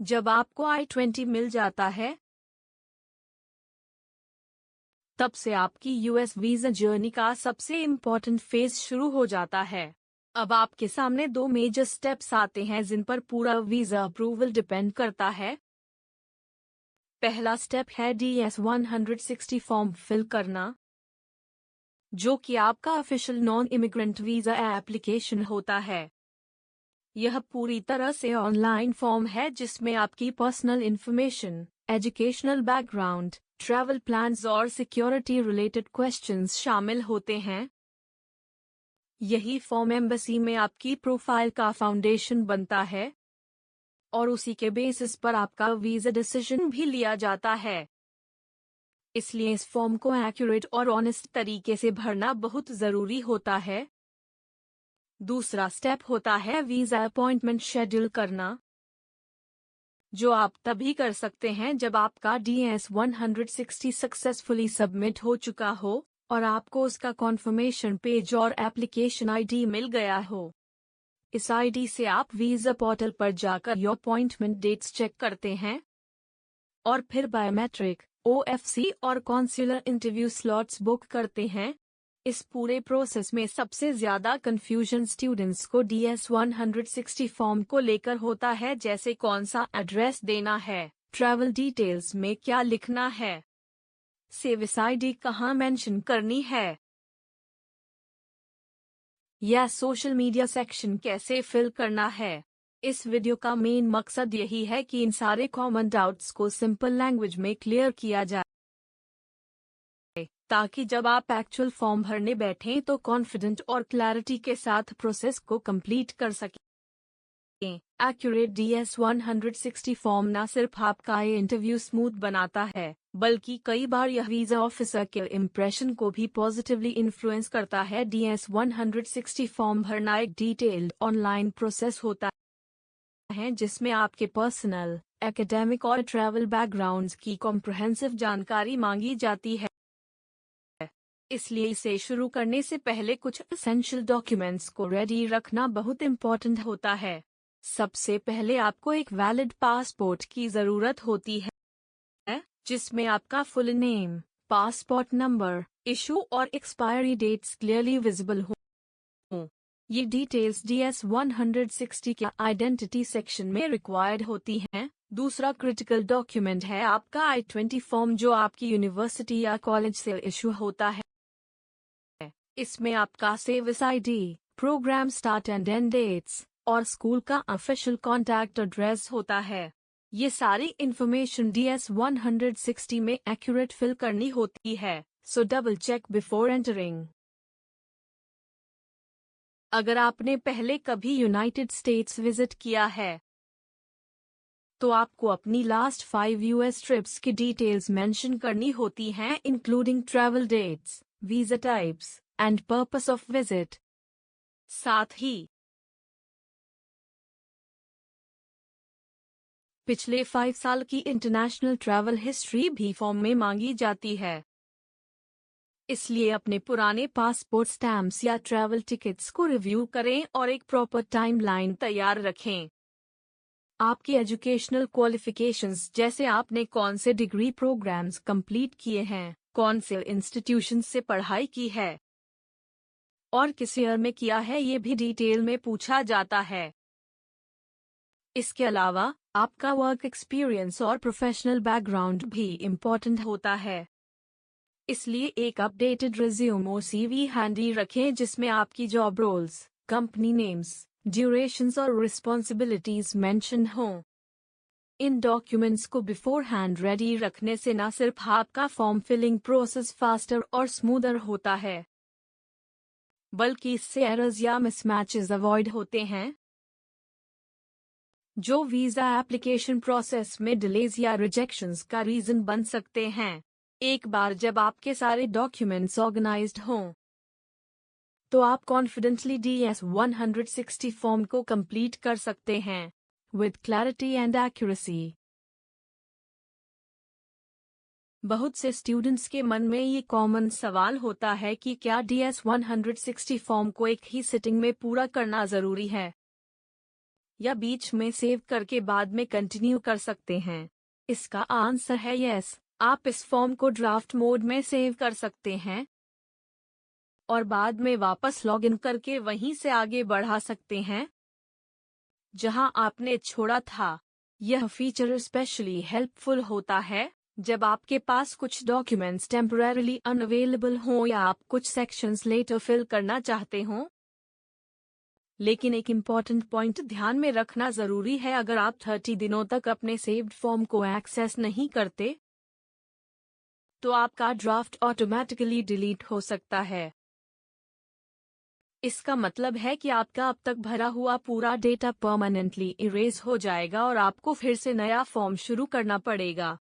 जब आपको I-20 मिल जाता है, तब से आपकी यूएस वीजा जर्नी का सबसे इम्पोर्टेंट फेज शुरू हो जाता है। अब आपके सामने 2 मेजर स्टेप्स आते हैं जिन पर पूरा वीजा अप्रूवल डिपेंड करता है। पहला स्टेप है DS-160 फॉर्म फिल करना, जो कि आपका official non immigrant visa application होता है। यह पूरी तरह से ऑनलाइन फॉर्म है जिसमें आपकी personal information, educational background, travel plans और सिक्योरिटी रिलेटेड क्वेश्चंस शामिल होते हैं। यही फॉर्म एम्बेसी में आपकी प्रोफाइल का फाउंडेशन बनता है और उसी के बेसिस पर आपका वीजा डिसीजन भी लिया जाता है। इसलिए इस फॉर्म को एक्यूरेट और ऑनेस्ट तरीके से भरना बहुत ज़रूरी होता है। दूसरा स्टेप होता है वीजा अपॉइंटमेंट शेड्यूल करना, जो आप तभी कर सकते हैं जब आपका DS-160 सक्सेसफुली सबमिट हो चुका हो और आपको उसका कॉन्फर्मेशन पेज और एप्लीकेशन आईडी मिल गया हो। इस आईडी से आप वीजा पोर्टल पर जाकर योर अपॉइंटमेंट डेट्स चेक करते हैं और फिर बायोमेट्रिक, OFC और कॉन्सुलर इंटरव्यू स्लॉट्स बुक करते हैं। इस पूरे प्रोसेस में सबसे ज़्यादा कंफ्यूजन स्टूडेंट्स को DS-160 फॉर्म को लेकर होता है, जैसे कौन सा एड्रेस देना है, ट्रैवल डिटेल्स में क्या लिखना है, सर्विस आईडी कहाँ मेंशन करनी है, या सोशल मीडिया सेक्शन कैसे फिल करना है। इस वीडियो का मेन मकसद यही है कि इन सारे कॉमन डाउट्स को सिंपल लैंग्वेज में क्लियर किया जाए, ताकि जब आप एक्चुअल फॉर्म भरने बैठें तो कॉन्फिडेंट और क्लैरिटी के साथ प्रोसेस को कंप्लीट कर सकें। एक्यूरेट DS-160 फॉर्म न सिर्फ आपका इंटरव्यू स्मूथ बनाता है, बल्कि कई बार यह वीजा ऑफिसर के इम्प्रेशन को भी पॉजिटिवली इन्फ्लुएंस करता है। DS-160 फॉर्म भरना एक डिटेल्ड ऑनलाइन प्रोसेस होता है जिसमें आपके पर्सनल, एकेडमिक और ट्रैवल बैकग्राउंड्स की कॉम्प्रिहेंसिव जानकारी मांगी जाती है। इसलिए इसे शुरू करने से पहले कुछ एसेंशियल डॉक्यूमेंट्स को रेडी रखना बहुत इम्पोर्टेंट होता है। सबसे पहले आपको एक वैलिड पासपोर्ट की ज़रूरत होती है, जिसमें आपका full name, passport number, issue और एक्सपायरी डेट्स क्लियरली विजिबल हो। ये डिटेल्स DS-160 के आइडेंटिटी सेक्शन में रिक्वायर्ड होती हैं। दूसरा क्रिटिकल डॉक्यूमेंट है आपका I-20 फॉर्म, जो आपकी यूनिवर्सिटी या कॉलेज से इशू होता है। इसमें आपका service ID, program start and end dates और स्कूल का ऑफिशियल कॉन्टैक्ट एड्रेस होता है। ये सारी इंफॉर्मेशन DS-160 में एक्यूरेट फिल करनी होती है, so double check before entering. अगर आपने पहले कभी यूनाइटेड स्टेट्स विजिट किया है, तो आपको अपनी लास्ट 5 US ट्रिप्स की डिटेल्स मेंशन करनी होती हैं, including travel dates, visa types and purpose of visit. साथ ही पिछले 5 साल की इंटरनेशनल ट्रैवल हिस्ट्री भी फॉर्म में मांगी जाती है। इसलिए अपने पुराने पासपोर्ट स्टैम्प्स या ट्रैवल टिकट्स को रिव्यू करें और एक प्रॉपर टाइमलाइन तैयार रखें। आपकी एजुकेशनल क्वालिफिकेशंस, जैसे आपने कौन से डिग्री प्रोग्राम्स कंप्लीट किए हैं, कौन से इंस्टीट्यूशन से पढ़ाई की है और किस ईयर में किया है, ये भी डिटेल में पूछा जाता है। इसके अलावा आपका वर्क एक्सपीरियंस और प्रोफेशनल बैकग्राउंड भी इम्पोर्टेंट होता है। इसलिए एक अपडेटेड रिज्यूम और CV हैंडी रखें जिसमें आपकी job roles, company names, durations और रिस्पॉन्सिबिलिटीज मेंशन हों। इन डॉक्यूमेंट्स को बिफोर हैंड रेडी रखने से न सिर्फ आपका फॉर्म फिलिंग प्रोसेस फास्टर और स्मूदर होता है, बल्कि इससे एरर्स या मिसमैचेस अवॉइड होते हैं, जो वीजा एप्लीकेशन प्रोसेस में डिलेज या रिजेक्शंस का रीजन बन सकते हैं। एक बार जब आपके सारे डॉक्यूमेंट्स ऑर्गेनाइज्ड हों, तो आप कॉन्फिडेंटली DS-160 फॉर्म को कंप्लीट कर सकते हैं विद क्लैरिटी एंड एक्यूरेसी। बहुत से स्टूडेंट्स के मन में ये कॉमन सवाल होता है कि क्या DS-160 फॉर्म को एक ही सिटिंग में पूरा करना ज़रूरी है, या बीच में सेव करके बाद में कंटिन्यू कर सकते हैं? इसका आंसर है यस। आप इस फॉर्म को ड्राफ्ट मोड में सेव कर सकते हैं और बाद में वापस लॉगिन करके वहीं से आगे बढ़ा सकते हैं जहां आपने छोड़ा था। यह फीचर स्पेशली हेल्पफुल होता है जब आपके पास कुछ डॉक्यूमेंट्स टेम्परेरीली अनअवेलेबल हों या आप कुछ सेक्शंस लेटर फिल करना चाहते हों। लेकिन एक इम्पॉर्टेंट पॉइंट ध्यान में रखना जरूरी है, अगर आप 30 दिनों तक अपने सेव्ड फॉर्म को एक्सेस नहीं करते तो आपका ड्राफ्ट ऑटोमेटिकली डिलीट हो सकता है। इसका मतलब है कि आपका अब तक भरा हुआ पूरा डेटा परमानेंटली इरेज हो जाएगा और आपको फिर से नया फॉर्म शुरू करना पड़ेगा।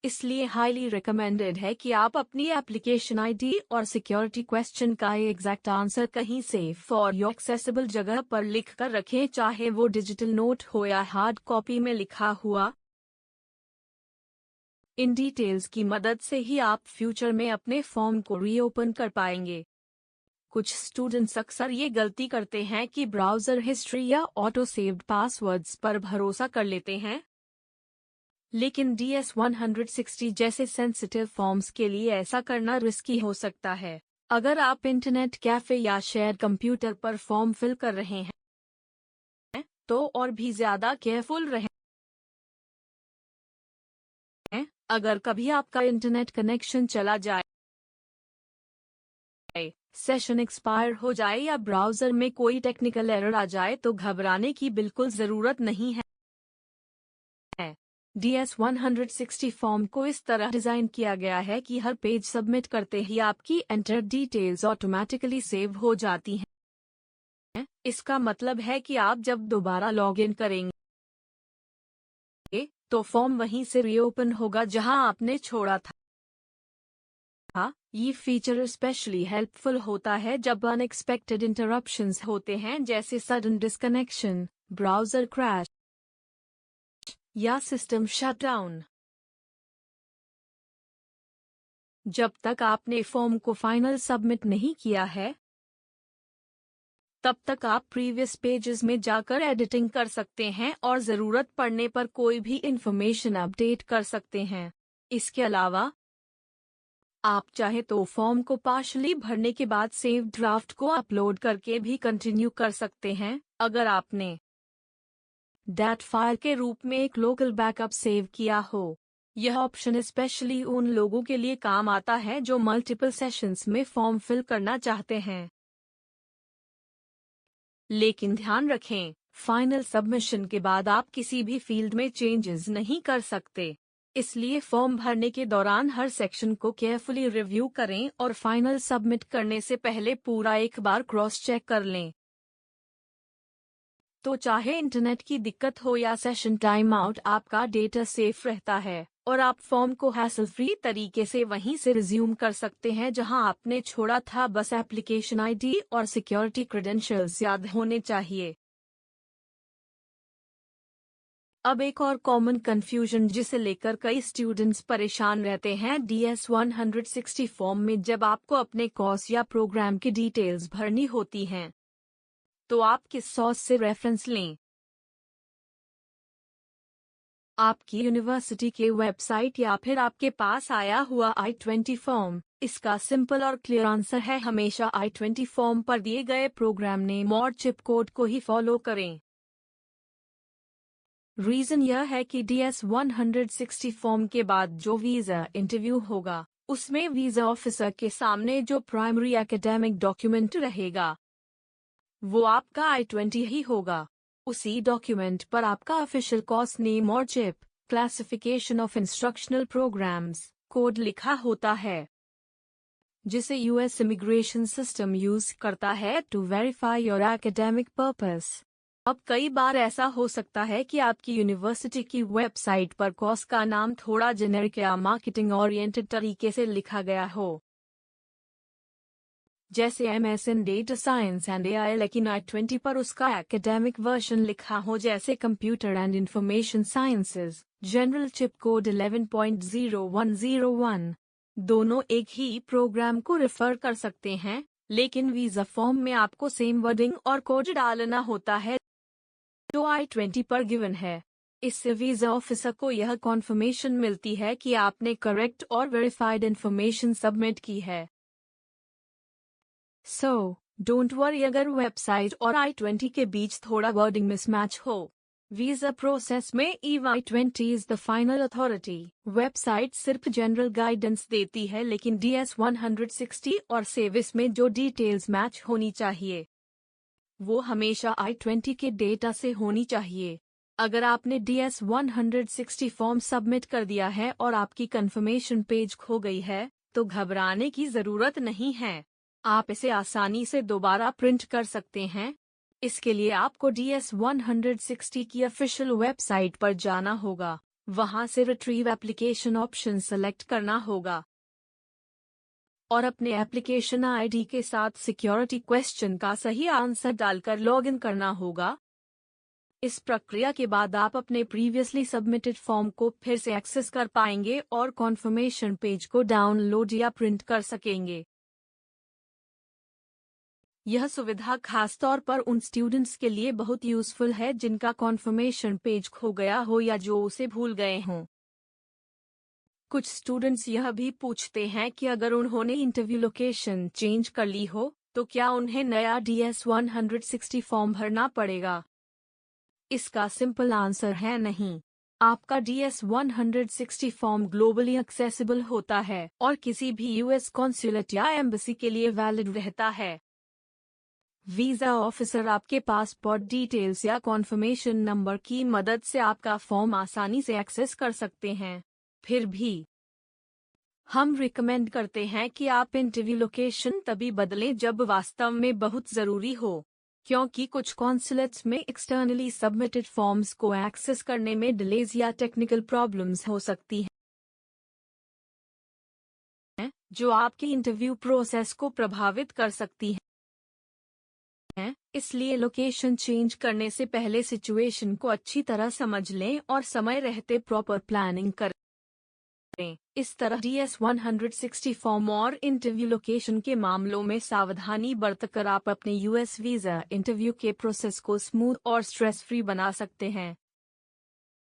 इसलिए हाईली रिकमेंडेड है कि आप अपनी एप्लीकेशन आईडी और सिक्योरिटी क्वेश्चन का एग्जैक्ट आंसर कहीं सेफ और एक्सेसिबल जगह पर लिख कर रखें, चाहे वो डिजिटल नोट हो या हार्ड कॉपी में लिखा हुआ। इन डिटेल्स की मदद से ही आप फ्यूचर में अपने फॉर्म को रीओपन कर पाएंगे। कुछ स्टूडेंट्स अक्सर ये गलती करते हैं कि ब्राउज़र हिस्ट्री या ऑटो सेव्ड पासवर्ड्स पर भरोसा कर लेते हैं, लेकिन DS-160 जैसे सेंसिटिव फॉर्म्स के लिए ऐसा करना रिस्की हो सकता है। अगर आप इंटरनेट कैफे या शेयर कंप्यूटर पर फॉर्म फिल कर रहे हैं तो और भी ज्यादा केयरफुल रहें। अगर कभी आपका इंटरनेट कनेक्शन चला जाए, सेशन एक्सपायर हो जाए या ब्राउज़र में कोई टेक्निकल एरर आ जाए तो घबराने की बिल्कुल ज़रूरत नहीं है। DS-160 फॉर्म को इस तरह डिज़ाइन किया गया है कि हर पेज सबमिट करते ही आपकी एंटर डिटेल्स ऑटोमेटिकली सेव हो जाती हैं। इसका मतलब है कि आप जब दोबारा लॉगिन करेंगे तो फॉर्म वहीं से रीओपन होगा जहां आपने छोड़ा था। ये फीचर स्पेशली हेल्पफुल होता है जब अनएक्सपेक्टेड इंटरप्शंस होते हैं, जैसे सडन डिस्कनेक्शन, ब्राउज़र क्रैश या सिस्टम शटडाउन। जब तक आपने फॉर्म को फाइनल सबमिट नहीं किया है तब तक आप प्रीवियस पेजेस में जाकर एडिटिंग कर सकते हैं और ज़रूरत पड़ने पर कोई भी इंफॉर्मेशन अपडेट कर सकते हैं। इसके अलावा आप चाहे तो फॉर्म को पार्शली भरने के बाद सेव ड्राफ्ट को अपलोड करके भी कंटिन्यू कर सकते हैं, अगर आपने डैट फाइल के रूप में एक लोकल बैकअप सेव किया हो। यह ऑप्शन स्पेशली उन लोगों के लिए काम आता है जो मल्टीपल सेशंस में फॉर्म फिल करना चाहते हैं। लेकिन ध्यान रखें, फाइनल सबमिशन के बाद आप किसी भी फील्ड में चेंजेस नहीं कर सकते। इसलिए फॉर्म भरने के दौरान हर सेक्शन को केयरफुली रिव्यू करें और फाइनल सबमिट करने से पहले पूरा एक बार क्रॉस चेक कर लें। तो चाहे इंटरनेट की दिक्कत हो या सेशन टाइम आउट, आपका डेटा सेफ रहता है और आप फॉर्म को हैसल फ्री तरीके से वहीं से रिज्यूम कर सकते हैं जहां आपने छोड़ा था। बस एप्लीकेशन आईडी और सिक्योरिटी क्रेडेंशियल्स याद होने चाहिए। अब एक और कॉमन कंफ्यूजन जिसे लेकर कई स्टूडेंट्स परेशान रहते हैं, DS-160 फॉर्म में जब आपको अपने कोर्स या प्रोग्राम की डिटेल्स भरनी होती हैं तो आप किस सोर्स से रेफरेंस लें? आपकी यूनिवर्सिटी के वेबसाइट या फिर आपके पास आया हुआ I-20 फॉर्म? इसका सिंपल और क्लियर आंसर है हमेशा I-20 फॉर्म पर दिए गए प्रोग्राम नेम और चिप कोड को ही फॉलो करें। रीजन यह है कि DS-160 फॉर्म के बाद जो वीज़ा इंटरव्यू होगा उसमें वीज़ा ऑफिसर के सामने जो प्राइमरी एकेडमिक डॉक्यूमेंट रहेगा वो आपका I-20 ही होगा। उसी डॉक्यूमेंट पर आपका ऑफिशियल कोर्स नेम और CIP, classification of instructional programs, code लिखा होता है जिसे US इमिग्रेशन सिस्टम यूज करता है to verify your academic purpose. अब कई बार ऐसा हो सकता है कि आपकी यूनिवर्सिटी की वेबसाइट पर कोर्स का नाम थोड़ा जेनेरिक या मार्केटिंग ओरिएंटेड तरीके से लिखा गया हो, जैसे MS in data science and AI, लेकिन I-20 पर उसका एकेडमिक वर्जन लिखा हो जैसे computer and information sciences, general chip code 11.0101। दोनों एक ही प्रोग्राम को रेफर कर सकते हैं, लेकिन वीज़ा फॉर्म में आपको सेम वर्डिंग और कोड डालना होता है जो I-20 पर गिवन है। इससे वीजा ऑफिसर को यह कॉन्फर्मेशन मिलती है कि आपने करेक्ट और वेरीफाइड इंफॉर्मेशन सबमिट की है। सो डोंट वरी अगर वेबसाइट और I-20 के बीच थोड़ा वर्डिंग मिसमैच हो। वीजा प्रोसेस में EY-20 is the final authority. Website सिर्फ जनरल गाइडेंस देती है, लेकिन DS-160 और सेविस में जो डिटेल्स मैच होनी चाहिए वो हमेशा I-20 के डेटा से होनी चाहिए। अगर आपने DS-160 फॉर्म सबमिट कर दिया है और आपकी कंफर्मेशन पेज खो गई है, तो घबराने की जरूरत नहीं है। आप इसे आसानी से दोबारा प्रिंट कर सकते हैं। इसके लिए आपको DS-160 की ऑफिशियल वेबसाइट पर जाना होगा। वहां से रिट्रीव एप्लीकेशन ऑप्शन सेलेक्ट करना होगा और अपने एप्लीकेशन आईडी के साथ सिक्योरिटी क्वेश्चन का सही आंसर डालकर लॉगिन करना होगा। इस प्रक्रिया के बाद आप अपने प्रीवियसली सबमिटेड फॉर्म को फिर से एक्सेस कर पाएंगे और कॉन्फर्मेशन पेज को डाउनलोड या प्रिंट कर सकेंगे। यह सुविधा खासतौर पर उन स्टूडेंट्स के लिए बहुत यूजफुल है जिनका कॉन्फर्मेशन पेज खो गया हो या जो उसे भूल गए हों। कुछ स्टूडेंट्स यह भी पूछते हैं कि अगर उन्होंने इंटरव्यू लोकेशन चेंज कर ली हो तो क्या उन्हें नया DS-160 फॉर्म भरना पड़ेगा। इसका सिंपल आंसर है नहीं। आपका DS-160 फॉर्म ग्लोबली एक्सेसिबल होता है और किसी भी US कॉन्सुलेट या एम्बेसी के लिए वैलिड रहता है। वीजा ऑफिसर आपके पासपोर्ट डिटेल्स या कॉन्फर्मेशन नंबर की मदद से आपका फॉर्म आसानी से एक्सेस कर सकते हैं। फिर भी हम रिकमेंड करते हैं कि आप इंटरव्यू लोकेशन तभी बदलें जब वास्तव में बहुत ज़रूरी हो, क्योंकि कुछ कॉन्सुलेट्स में एक्सटर्नली सबमिटेड फॉर्म्स को एक्सेस करने में डिलेज या टेक्निकल प्रॉब्लम्स हो सकती हैं, जो आपके इंटरव्यू प्रोसेस को प्रभावित कर सकती हैं। इसलिए लोकेशन चेंज करने से पहले सिचुएशन को अच्छी तरह समझ लें और समय रहते प्रॉपर प्लानिंग करें। इस तरह DS-160 फॉर्म और इंटरव्यू लोकेशन के मामलों में सावधानी बरतकर आप अपने US वीजा इंटरव्यू के प्रोसेस को स्मूथ और स्ट्रेस फ्री बना सकते हैं।